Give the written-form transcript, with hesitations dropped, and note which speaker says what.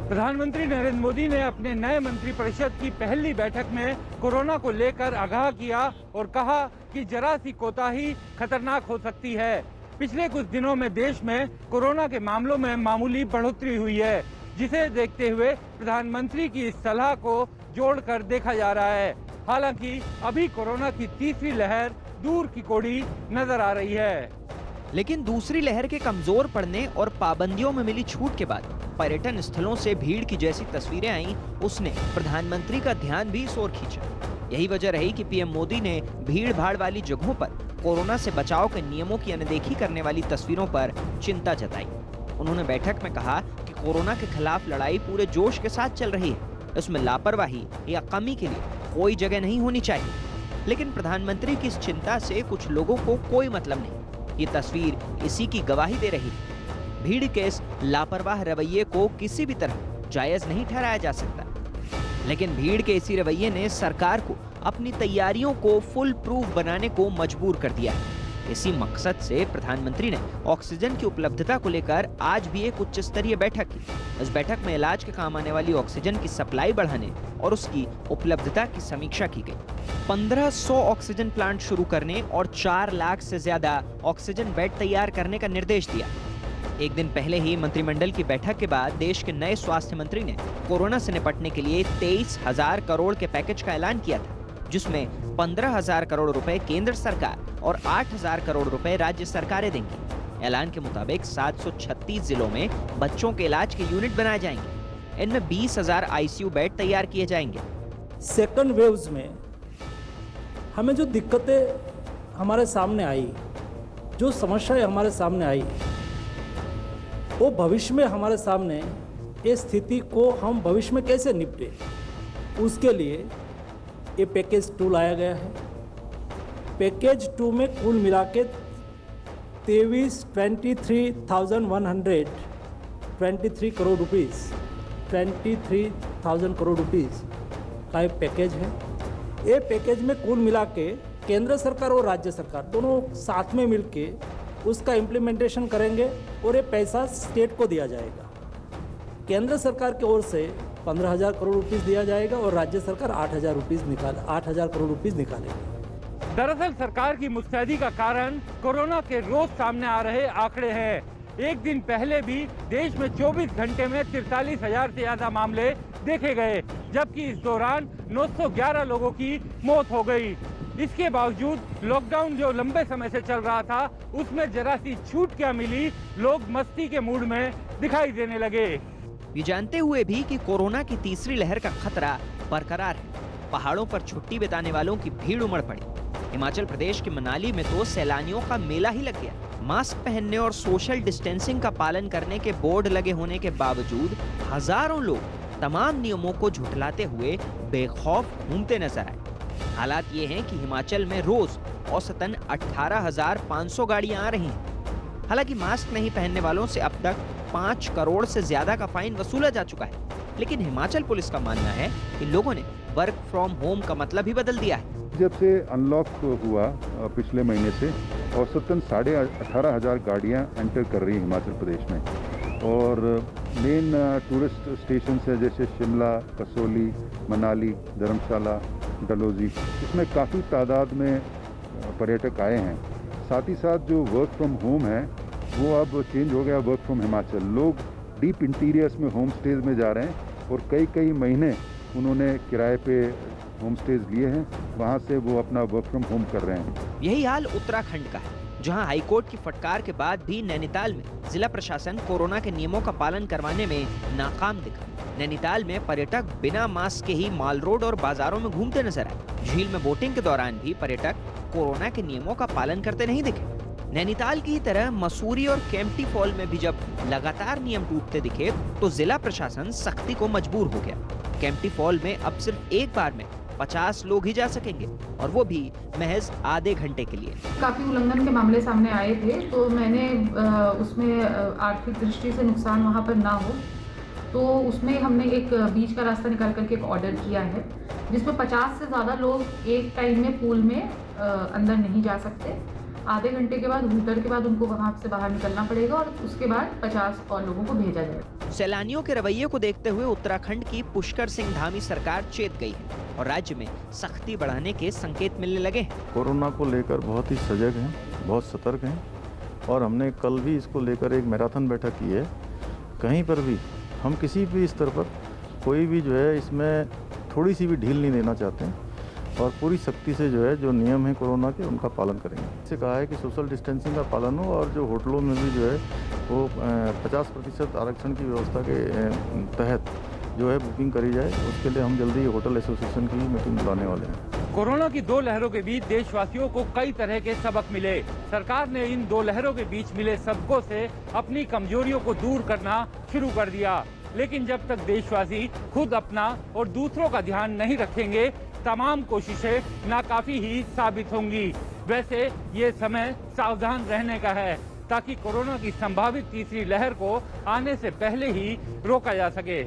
Speaker 1: प्रधानमंत्री नरेंद्र मोदी ने अपने नए मंत्रिपरिषद की पहली बैठक में कोरोना को लेकर आगाह किया और कहा कि जरा सी कोताही खतरनाक हो सकती है। पिछले कुछ दिनों में देश में कोरोना के मामलों में मामूली बढ़ोतरी हुई है, जिसे देखते हुए प्रधानमंत्री की इस सलाह को जोड़कर देखा जा रहा है। हालांकि अभी कोरोना की तीसरी लहर दूर की कोड़ी नजर आ रही है,
Speaker 2: लेकिन दूसरी लहर के कमजोर पड़ने और पाबंदियों में मिली छूट के बाद पर्यटन स्थलों से भीड़ की जैसी तस्वीरें आईं, उसने प्रधानमंत्री का ध्यान भी इस ओर खींचा। यही वजह रही कि पीएम मोदी ने भीड़ भाड़ वाली जगहों पर कोरोना से बचाव के नियमों की अनदेखी करने वाली तस्वीरों पर चिंता जताई। उन्होंने बैठक में कहा कि कोरोना के खिलाफ लड़ाई पूरे जोश के साथ चल रही है, इसमें लापरवाही या कमी के लिए कोई जगह नहीं होनी चाहिए। लेकिन प्रधानमंत्री की इस चिंता से कुछ लोगों को कोई मतलब नहीं। ये तस्वीर इसी की गवाही दे रही है। भीड़ के इस लापरवाह रवैये को किसी भी तरह जायज नहीं ठहराया जा सकता, लेकिन भीड़ के इसी रवैये ने सरकार को अपनी तैयारियों को फुल प्रूफ बनाने को मजबूर कर दिया है। इसी मकसद से प्रधानमंत्री ने ऑक्सीजन की उपलब्धता को लेकर आज भी एक उच्च स्तरीय बैठक की। इस बैठक में इलाज के काम आने वाली ऑक्सीजन की सप्लाई बढ़ाने और उसकी उपलब्धता की समीक्षा की गई। 1500 ऑक्सीजन प्लांट शुरू करने और 4 लाख से ज्यादा ऑक्सीजन बेड तैयार करने का निर्देश दिया। एक दिन पहले ही मंत्रिमंडल की बैठक के बाद देश के नए स्वास्थ्य मंत्री ने कोरोना से निपटने के लिए 23,000 करोड़ के पैकेज का ऐलान किया था, जिसमें 15,000 करोड़ रुपए केंद्र सरकार और 8,000 करोड़ रुपए राज्य सरकारें देंगी। ऐलान के मुताबिक 736 जिलों में बच्चों के इलाज के यूनिट बनाए जाएंगे। इनमें 20,000 आईसीयू बेड तैयार किए जाएंगे।
Speaker 3: सेकंड वेव्स में हमें जो दिक्कतें हमारे सामने आई, जो समस्याएं हमारे सामने आई, वो भविष्य में हमारे सामने इस स्थिति को हम भविष्य में कैसे निपटे, उसके लिए ये पैकेज 2 लाया गया है। पैकेज 2 में कुल मिला के 23,123 करोड़ रुपीस 23,000 करोड़ रुपीस का एक पैकेज है। ये पैकेज में कुल मिला के केंद्र सरकार और राज्य सरकार दोनों साथ में मिलके उसका इम्प्लीमेंटेशन करेंगे और ये पैसा स्टेट को दिया जाएगा। केंद्र सरकार की ओर से 15,000 करोड़ रुपीस दिया जाएगा और राज्य सरकार 8,000 करोड़ रुपीस निकालेगी।
Speaker 1: दरअसल सरकार की मुस्तैदी का कारण कोरोना के रोज सामने आ रहे आंकड़े हैं। एक दिन पहले भी देश में 24 घंटे में 43,000 से ज्यादा मामले देखे गए, जबकि इस दौरान 911 लोगों की मौत हो गई। इसके बावजूद लॉकडाउन जो लंबे समय से चल रहा था, उसमें जरा सी छूट क्या मिली, लोग मस्ती के मूड में दिखाई देने लगे।
Speaker 2: ये जानते हुए भी कि कोरोना की तीसरी लहर का खतरा बरकरार है, पहाड़ों पर छुट्टी बिताने वालों की भीड़ उमड़ पड़ी। हिमाचल प्रदेश के मनाली में तो सैलानियों का मेला ही लग गया। मास्क पहनने और सोशल डिस्टेंसिंग का पालन करने के बोर्ड लगे होने के बावजूद हजारों लोग तमाम नियमों को झुठलाते हुए बेखौफ घूमते नजर आए। हालात ये हैं कि हिमाचल में रोज औसतन 18,500 गाड़ियां आ रही हैं। हालांकि मास्क नहीं पहनने वालों से अब तक 5 करोड़ से ज्यादा का फाइन वसूला जा चुका है, लेकिन हिमाचल पुलिस का मानना है कि लोगों ने वर्क फ्रॉम होम का मतलब ही बदल दिया है।
Speaker 4: जब से अनलॉक हुआ पिछले महीने से औसतन 18,500 गाड़ियां एंटर कर रही हैं हिमाचल प्रदेश में, और मेन टूरिस्ट स्टेशन है जैसे शिमला, कसौली, मनाली, धर्मशाला, डलहौजी, इसमें काफ़ी तादाद में पर्यटक आए हैं। साथ ही साथ जो वर्क फ्रॉम होम है वो अब चेंज हो गया वर्क फ्रॉम हिमाचल। लोग डीप इंटीरियर्स में होम स्टेज में जा रहे हैं और कई महीने उन्होंने किराए पे होम स्टेज लिए हैं, वहाँ से वो अपना वर्क फ्रॉम होम कर रहे हैं।
Speaker 2: यही हाल उत्तराखंड का है, जहां हाईकोर्ट की फटकार के बाद भी नैनीताल में जिला प्रशासन कोरोना के नियमों का पालन करवाने में नाकाम दिखा। नैनीताल में पर्यटक बिना मास्क के ही माल रोड और बाजारों में घूमते नजर आए। झील में बोटिंग के दौरान भी पर्यटक कोरोना के नियमों का पालन करते नहीं दिखे। नैनीताल की तरह मसूरी और केम्प्टी फॉल में भी जब लगातार नियम टूटते दिखे तो जिला प्रशासन सख्ती को मजबूर हो गया। केम्प्टी फॉल में अब सिर्फ एक बार में 50 लोग ही जा सकेंगे, और वो भी महज आधे घंटे के लिए।
Speaker 5: काफ़ी उल्लंघन के मामले सामने आए थे, तो मैंने उसमें आर्थिक दृष्टि से नुकसान वहाँ पर ना हो, तो उसमें हमने एक बीच का रास्ता निकाल करके एक ऑर्डर किया है, जिसमें 50 से ज़्यादा लोग एक टाइम में पूल में अंदर नहीं जा सकते। आधे घंटे के बाद हूटर के बाद उनको वहाँ से बाहर निकलना पड़ेगा और उसके बाद 50 और लोगों को भेजा जाएगा।
Speaker 2: सैलानियों के रवैये को देखते हुए उत्तराखंड की पुष्कर सिंह धामी सरकार चेत गई है और राज्य में सख्ती बढ़ाने के संकेत मिलने लगे हैं।
Speaker 6: कोरोना को लेकर बहुत ही सजग हैं, बहुत सतर्क हैं और हमने कल भी इसको लेकर एक मैराथन बैठक की है। कहीं पर भी हम किसी भी स्तर पर कोई भी जो है इसमें थोड़ी सी भी ढील नहीं देना चाहते हैं और पूरी सख्ती से जो है जो नियम है कोरोना के उनका पालन करेंगे। इससे कहा है कि सोशल डिस्टेंसिंग का पालन हो और जो होटलों में भी जो है वो 50% आरक्षण की व्यवस्था के तहत जो है बुकिंग करी जाए। उसके लिए हम जल्दी होटल एसोसिएशन की मीटिंग बुलाने वाले हैं।
Speaker 1: कोरोना की दो लहरों के बीच देशवासियों को कई तरह के सबक मिले। सरकार ने इन दो लहरों के बीच मिले सबकों से अपनी कमजोरियों को दूर करना शुरू कर दिया। लेकिन जब तक देशवासी खुद अपना और दूसरों का ध्यान नहीं रखेंगे, तमाम कोशिशें नाकाफी ही साबित होंगी। वैसे ये समय सावधान रहने का है ताकि कोरोना की संभावित तीसरी लहर को आने से पहले ही रोका जा सके।